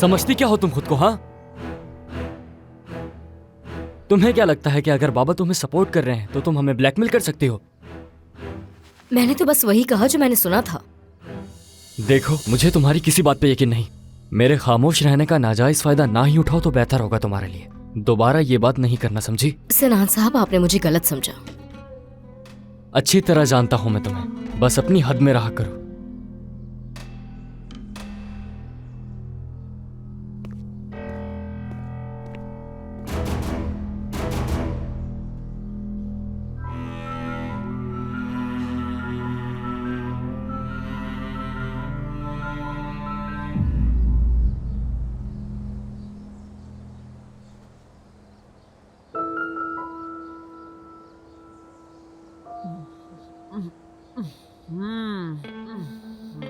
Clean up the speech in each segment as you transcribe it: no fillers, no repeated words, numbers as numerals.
समझती क्या हो तुम खुद को? हाँ, तुम्हें क्या लगता है कि अगर बाबा तुम्हें सपोर्ट कर रहे हैं तो तुम हमें ब्लैकमेल कर सकती हो? मैंने तो बस वही कहा जो मैंने सुना था। देखो, मुझे तुम्हारी किसी बात पे यकीन नहीं। मेरे खामोश रहने का नाजायज फायदा ना ही उठाओ तो बेहतर होगा तुम्हारे लिए। दोबारा ये बात नहीं करना, समझी? सिनान साहब, आपने मुझे गलत समझा। अच्छी तरह जानता हूं मैं तुम्हें, बस अपनी हद में रहा करो।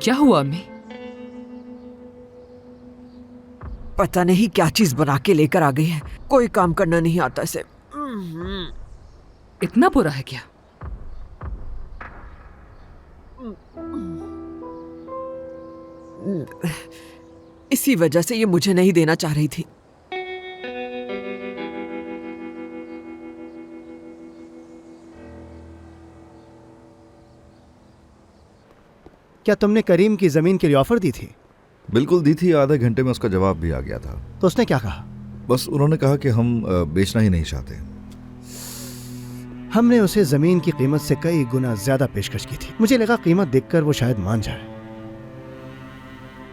क्या हुआ अम्मी? पता नहीं क्या चीज बना के लेकर आ गई है। कोई काम करना नहीं आता इसे। इतना बुरा है क्या? इसी वजह से ये मुझे नहीं देना चाह रही थी। क्या तुमने करीम की जमीन के लिए ऑफर दी थी? बिल्कुल दी थी। आधे घंटे में उसका जवाब भी आ गया था। तो उसने क्या कहा? बस उन्होंने कहा कि हम बेचना ही नहीं चाहते। हमने उसे जमीन की कीमत से कई गुना ज्यादा पेशकश की थी। मुझे लगा कीमत देखकर वो शायद मान जाए।